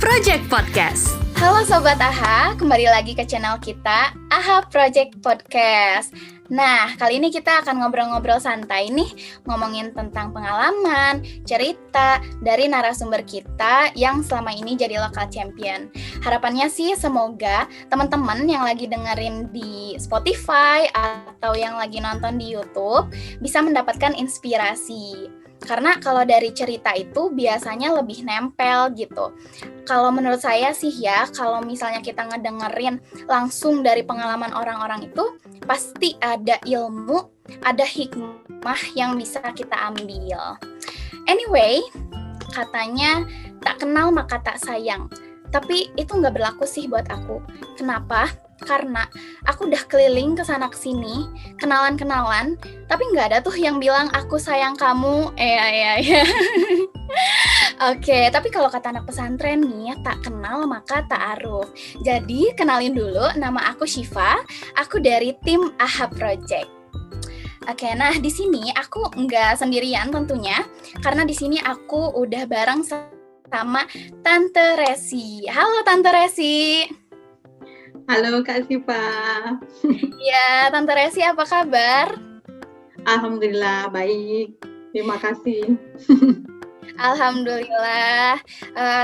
Project Podcast. Halo Sobat AHA, kembali lagi ke channel kita, AHA Project Podcast. Nah, kali ini kita akan ngobrol-ngobrol santai nih, ngomongin tentang pengalaman, cerita dari narasumber kita yang selama ini jadi local champion. Harapannya sih semoga teman-teman yang lagi dengerin di Spotify atau yang lagi nonton di YouTube bisa mendapatkan inspirasi. Karena kalau dari cerita itu biasanya lebih nempel gitu. Kalau menurut saya sih ya, kalau misalnya kita ngedengerin langsung dari pengalaman orang-orang itu, pasti ada ilmu, ada hikmah yang bisa kita ambil. Anyway, katanya tak kenal maka tak sayang. Tapi itu nggak berlaku sih buat aku. Kenapa? Karena aku udah keliling kesana kesini, kenalan-kenalan, tapi nggak ada tuh yang bilang aku sayang kamu. Oke, tapi kalau kata anak pesantren nih, tak kenal maka tak aruf. Jadi kenalin dulu, nama aku Syifa, aku dari tim AHA Project. Oke, nah di sini aku nggak sendirian tentunya, karena di sini aku udah bareng sama Tante Resi. Halo Tante Resi. Halo Kak Syifa. Ya, Tante Resi apa kabar? Alhamdulillah baik. Terima kasih. Alhamdulillah.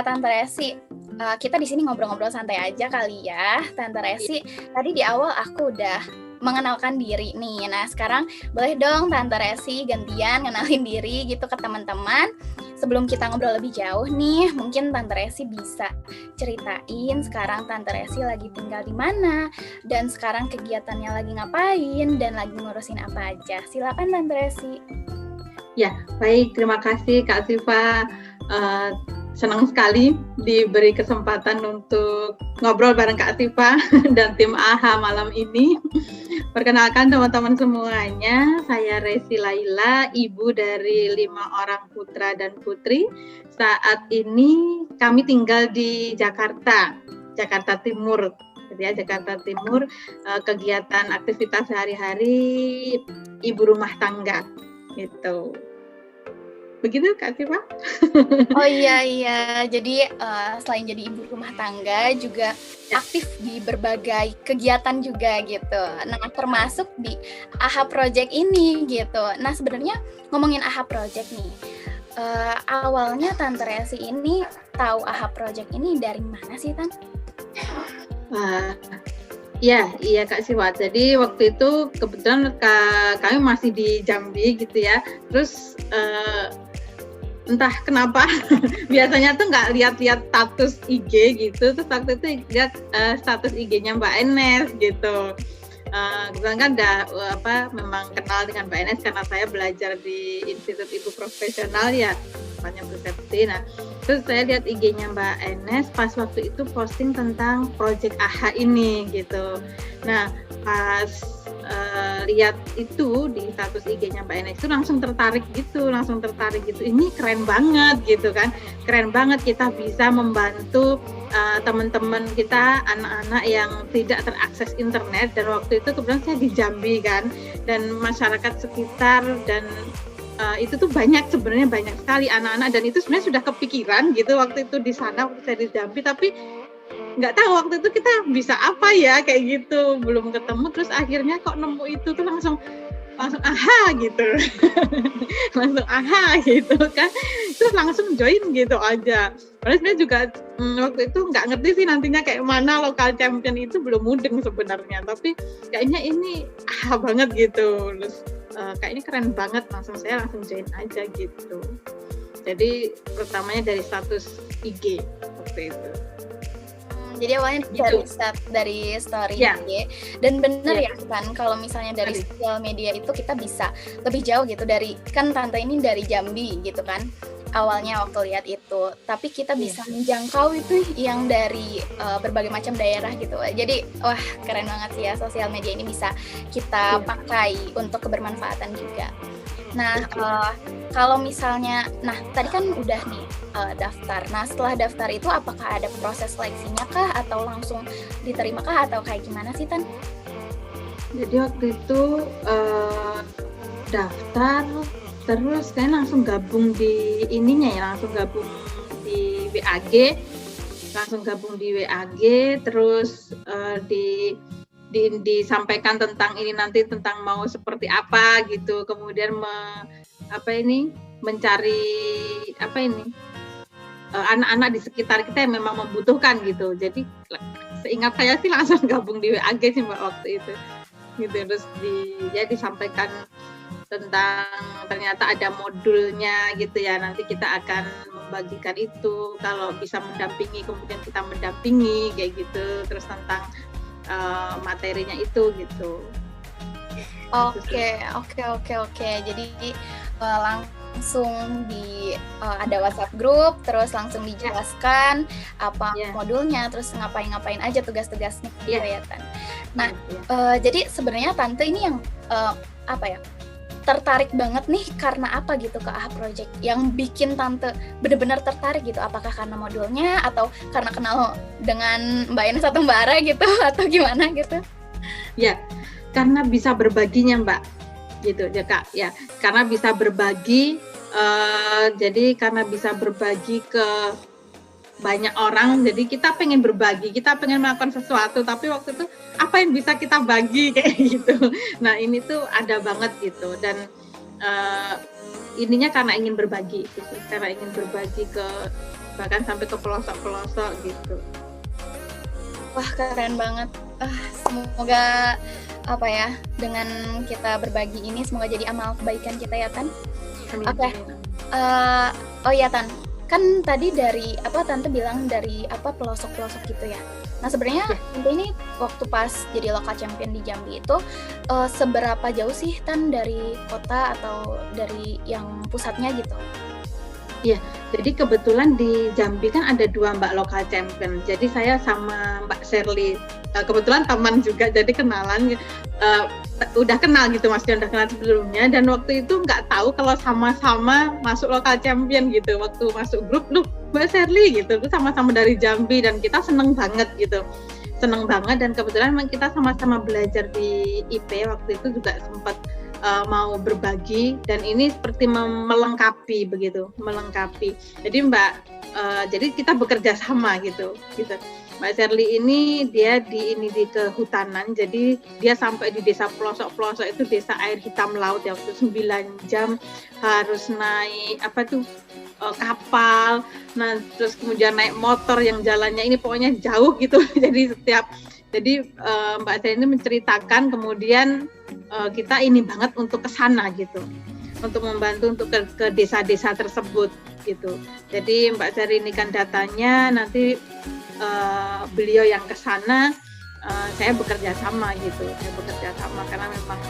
Tante Resi, kita di sini ngobrol-ngobrol santai aja kali ya. Tante Resi, tadi di awal aku udah mengenalkan diri nih. Nah, sekarang boleh dong Tante Resi gantian ngenalin diri gitu ke teman-teman. Sebelum kita ngobrol lebih jauh nih, mungkin Tante Resi bisa ceritain sekarang Tante Resi lagi tinggal di mana, dan sekarang kegiatannya lagi ngapain, dan lagi ngurusin apa aja. Silakan Tante Resi. Ya, baik. Terima kasih Kak Syifa. Senang sekali diberi kesempatan untuk ngobrol bareng Kak Syifa dan tim AHA malam ini. Perkenalkan teman-teman semuanya, saya Resi Laila, ibu dari 5 orang putra dan putri. Saat ini kami tinggal di Jakarta Timur. Jadi ya, Jakarta Timur, kegiatan aktivitas sehari-hari ibu rumah tangga gitu. Begitu Kak Syifa? Oh iya, jadi selain jadi ibu rumah tangga juga aktif di berbagai kegiatan juga gitu. Nah, termasuk di AHA Project ini gitu. Nah, sebenarnya ngomongin AHA Project nih, awalnya Tante Resi ini tahu AHA Project ini dari mana sih, Tan? Iya Kak Syifa. Jadi waktu itu kebetulan kami masih di Jambi gitu ya. Terus entah kenapa biasanya tuh nggak lihat-lihat status IG gitu. Terus waktu itu lihat status IG-nya Mbak Enes gitu. Kebetulan kan memang kenal dengan Mbak Enes karena saya belajar di Institut Ibu Profesional ya, tempatnya persepsi. Nah, terus saya lihat IG-nya Mbak Enes pas waktu itu posting tentang Project AHA ini gitu. Nah, pas lihat itu di status IG-nya Mbak Enes itu langsung tertarik gitu. Ini keren banget gitu kan. Keren banget kita bisa membantu teman-teman kita, anak-anak yang tidak terakses internet. Dan waktu itu kebetulan saya di Jambi kan, dan masyarakat sekitar dan itu tuh sebenarnya banyak sekali anak-anak, dan itu sebenarnya sudah kepikiran gitu waktu itu di sana, waktu saya di Jambi, tapi nggak tahu waktu itu kita bisa apa ya kayak gitu, belum ketemu. Terus akhirnya kok nemu itu tuh langsung AHA gitu. Langsung AHA gitu kan, terus langsung join gitu aja. Padahal sebenarnya juga waktu itu nggak ngerti sih nantinya kayak mana local champion itu, belum mudeng sebenarnya, tapi kayaknya ini AHA banget gitu. Terus kayaknya keren banget, saya langsung join aja gitu. Jadi pertamanya dari status IG waktu itu. Jadi awalnya dari story IG. Dan bener ya kan, kalau misalnya dari sosial media itu kita bisa lebih jauh gitu. Dari kan Tante ini dari Jambi gitu kan awalnya waktu lihat itu, tapi kita bisa menjangkau itu yang dari berbagai macam daerah gitu. Jadi wah, keren banget sih ya, sosial media ini bisa kita pakai untuk kebermanfaatan juga. Nah, kalau misalnya, tadi kan udah nih daftar. Nah, setelah daftar itu apakah ada proses seleksinya kah, atau langsung diterima kah, atau kayak gimana sih, Tan? Jadi waktu itu daftar, terus kayaknya langsung gabung di ininya ya, langsung gabung di WAG. langsung gabung di WAG, terus disampaikan tentang ini nanti tentang mau seperti apa gitu, kemudian mencari anak-anak di sekitar kita yang memang membutuhkan gitu. Jadi seingat saya sih langsung gabung di WAG sih Mbak waktu itu gitu. Terus disampaikan tentang ternyata ada modulnya gitu ya, nanti kita akan membagikan itu, kalau bisa mendampingi kemudian kita mendampingi kayak gitu, terus tentang materinya itu gitu. Oke. Jadi langsung ada WhatsApp group, terus langsung dijelaskan apa modulnya, terus ngapain aja tugas-tugasnya gitu ya Tan. Nah, jadi sebenarnya Tante ini yang tertarik banget nih karena apa gitu ke AHA Project, yang bikin Tante benar-benar tertarik gitu, apakah karena modulnya atau karena kenal dengan Mbak Ines atau Mbak Ara gitu atau gimana gitu? Ya, karena bisa berbaginya Mbak gitu ya Kak ya, karena bisa berbagi, jadi karena bisa berbagi ke banyak orang, jadi kita pengen berbagi, kita pengen melakukan sesuatu, tapi waktu itu apa yang bisa kita bagi kayak gitu. Nah ini tuh ada banget gitu, dan ininya karena ingin berbagi gitu, karena ingin berbagi ke bahkan sampai ke pelosok-pelosok gitu. Wah keren banget. Semoga dengan kita berbagi ini semoga jadi amal kebaikan kita ya Tan. Oke. Oh ya Tan, kan tadi dari Tante bilang dari pelosok-pelosok gitu ya. Nah sebenarnya Tante ini waktu pas jadi lokal champion di Jambi itu seberapa jauh sih Tan dari kota atau dari yang pusatnya gitu? Iya, jadi kebetulan di Jambi kan ada 2 Mbak lokal champion. Jadi saya sama Mbak Shirley kebetulan teman juga, jadi kenalan. Udah kenal gitu maksudnya, udah kenal sebelumnya, dan waktu itu nggak tahu kalau sama-sama masuk lokal champion gitu. Waktu masuk grup, Mbak Shirley gitu, itu sama-sama dari Jambi dan kita seneng banget gitu. Seneng banget, dan kebetulan memang kita sama-sama belajar di IP waktu itu juga sempat mau berbagi, dan ini seperti melengkapi begitu, melengkapi. Jadi jadi kita bekerja sama gitu. Mbak Shirley ini dia di kehutanan, jadi dia sampai di desa pelosok-pelosok itu, desa air hitam laut ya, waktu 9 jam harus naik kapal, nah terus kemudian naik motor yang jalannya ini pokoknya jauh gitu. Jadi Mbak Shirley ini menceritakan, kemudian kita ini banget untuk ke sana gitu, untuk membantu untuk ke desa-desa tersebut gitu. Jadi Mbak Shirley ini kan datanya, nanti beliau yang ke sana, saya bekerja sama gitu. Saya bekerja sama karena memang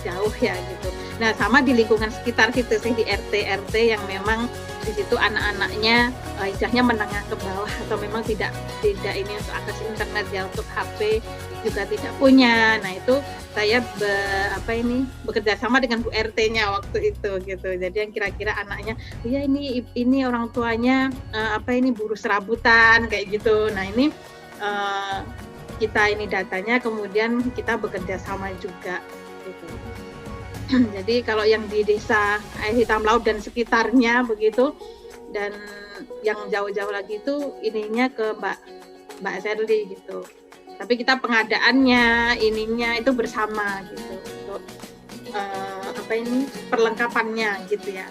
jauh ya gitu. Nah, sama di lingkungan sekitar situ sih, di RT yang memang di situ anak-anaknya istilahnya menengah ke bawah, atau memang tidak ini untuk akses internet ya, untuk HP juga tidak punya. Nah, itu saya bekerja sama dengan Bu RT-nya waktu itu gitu. Jadi yang kira-kira anaknya, ya ini orang tuanya buruh serabutan kayak gitu. Nah, ini kita ini datanya, kemudian kita bekerja sama juga gitu. Jadi kalau yang di desa air hitam laut dan sekitarnya begitu, dan yang jauh-jauh lagi itu ininya ke Mbak Shirley gitu. Tapi kita pengadaannya itu bersama gitu, untuk perlengkapannya gitu ya.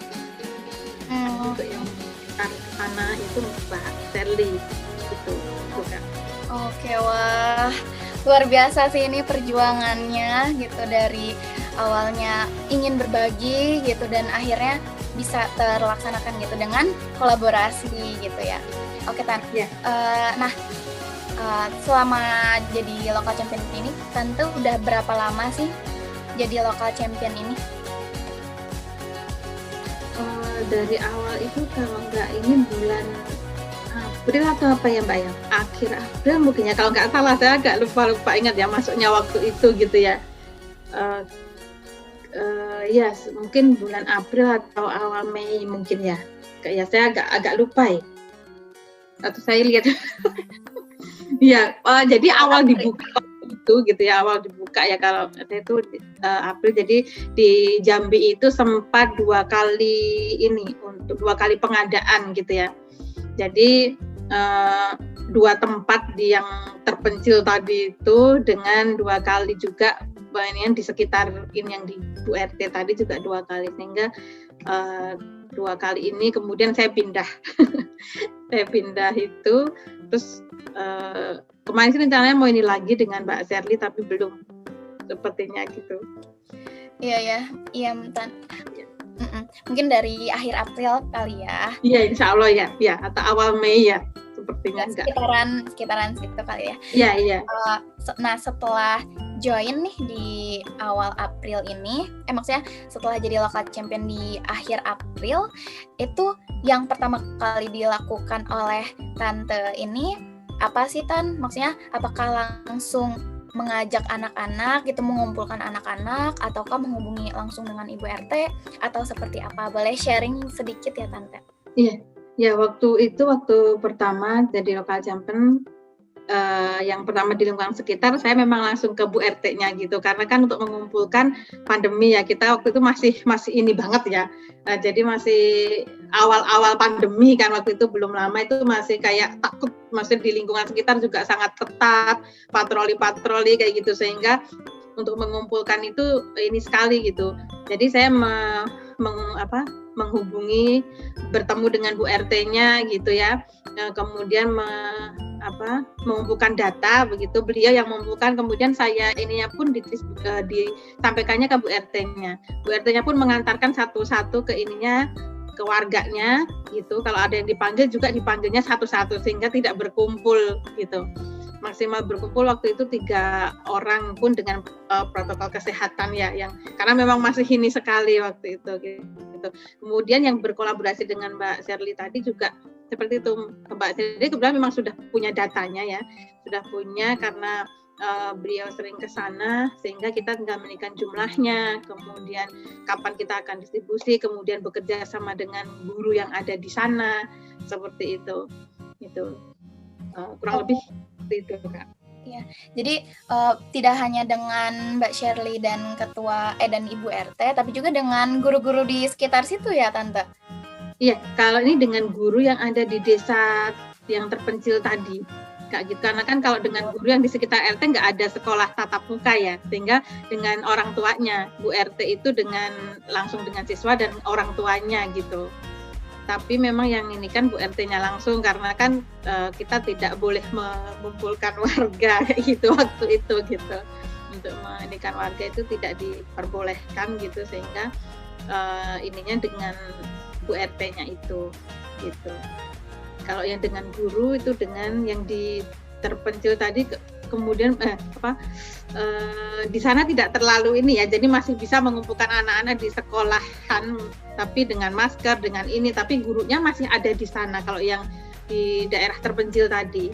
Untuk yang sana itu Mbak Shirley gitu. Oke, wah luar biasa sih ini perjuangannya gitu, dari awalnya ingin berbagi gitu dan akhirnya bisa terlaksanakan gitu dengan kolaborasi gitu ya. Oke Tan. Yeah. Selama jadi lokal champion ini, Tante udah berapa lama sih jadi lokal champion ini? Dari awal itu kalau nggak ini bulan April atau apa ya Mbak ya? Akhir April mungkin ya, kalau nggak salah, saya agak lupa ingat ya masuknya waktu itu gitu ya. Ya mungkin bulan April atau awal Mei mungkin ya. Kayak saya agak lupa ya. Atau saya lihat. Ya, jadi awal dibuka itu gitu ya, awal dibuka ya, kalau saya itu April. Jadi di Jambi itu sempat 2 kali pengadaan gitu ya. Jadi 2 tempat yang terpencil tadi itu dengan 2 kali juga ini yang di sekitar ini yang di Bu RT tadi juga 2 kali, sehingga 2 kali ini kemudian saya pindah saya pindah itu, terus kemarin sih rencananya mau ini lagi dengan Mbak Sherly tapi belum sepertinya gitu. Iya, mungkin dari akhir April kali ya. Iya, insya Allah ya, atau awal Mei ya, sepertinya sekitaran situ kali ya. Iya. Nah, setelah join nih di awal April ini, maksudnya setelah jadi local champion di akhir April, itu yang pertama kali dilakukan oleh Tante ini apa sih, Tan? Maksudnya apakah langsung mengajak anak-anak gitu, mengumpulkan anak-anak, ataukah menghubungi langsung dengan Ibu RT, atau seperti apa? Boleh sharing sedikit ya, Tante? Iya, waktu pertama jadi local champion, yang pertama di lingkungan sekitar, saya memang langsung ke Bu RT-nya gitu, karena kan untuk mengumpulkan pandemi ya, kita waktu itu masih ini banget ya, jadi masih awal-awal pandemi kan, waktu itu belum lama, itu masih kayak takut, masih di lingkungan sekitar juga sangat ketat, patroli kayak gitu, sehingga untuk mengumpulkan itu ini sekali gitu. Jadi saya menghubungi, bertemu dengan Bu RT-nya gitu ya, kemudian mengumpulkan data begitu, beliau yang mengumpulkan, kemudian saya ininya pun disampaikannya ke Bu RT-nya. Bu RT-nya pun mengantarkan satu-satu ke ininya, ke warganya gitu. Kalau ada yang dipanggil juga dipanggilnya satu-satu sehingga tidak berkumpul gitu. Maksimal berkumpul waktu itu 3 orang pun dengan protokol kesehatan ya, yang karena memang masih ini sekali waktu itu gitu. Kemudian yang berkolaborasi dengan Mbak Sherly tadi juga seperti itu. Mbak Sherly kebetulan memang sudah punya datanya ya, sudah punya karena beliau sering ke sana, sehingga kita tinggal menekan jumlahnya, kemudian kapan kita akan distribusi, kemudian bekerja sama dengan guru yang ada di sana, seperti itu. Kurang lebih seperti itu, Kak. Ya, jadi tidak hanya dengan Mbak Sherly dan dan Ibu RT, tapi juga dengan guru-guru di sekitar situ ya, Tante? Iya, kalau ini dengan guru yang ada di desa yang terpencil tadi, Kak, gitu. Karena kan kalau dengan guru yang di sekitar RT nggak ada sekolah tatap muka ya, sehingga dengan orang tuanya, Bu RT itu langsung dengan siswa dan orang tuanya gitu. Tapi memang yang ini kan Bu RT-nya langsung, karena kan kita tidak boleh mengumpulkan warga gitu waktu itu gitu. Untuk meninikan warga itu tidak diperbolehkan gitu, sehingga ininya dengan Bu RT-nya itu gitu. Kalau yang dengan guru itu dengan yang di terpencil tadi, kemudian di sana tidak terlalu ini ya, jadi masih bisa mengumpulkan anak-anak di sekolahan, tapi dengan masker, dengan ini, tapi gurunya masih ada di sana. Kalau yang di daerah terpencil tadi,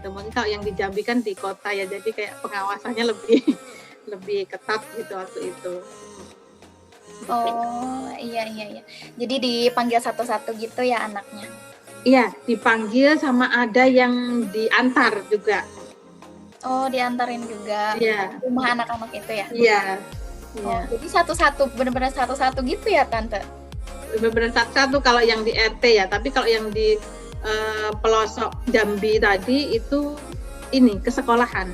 mungkin kalau yang di Jambi kan di kota ya, jadi kayak pengawasannya lebih ketat gitu waktu itu. Oh iya. Jadi dipanggil satu-satu gitu ya anaknya? Iya, dipanggil sama ada yang diantar juga. Oh, diantarin juga. Iya. Rumah anak-anak itu ya? Iya. Oh, jadi satu-satu, benar-benar satu-satu gitu ya, Tante? Benar-benar satu-satu kalau yang di RT ya, tapi kalau yang di pelosok Jambi tadi itu ini ke sekolahan.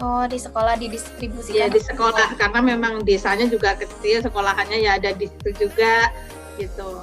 Oh, di sekolah didistribusikan? Iya, di sekolah, karena memang desanya juga kecil, sekolahannya ya ada di situ juga gitu.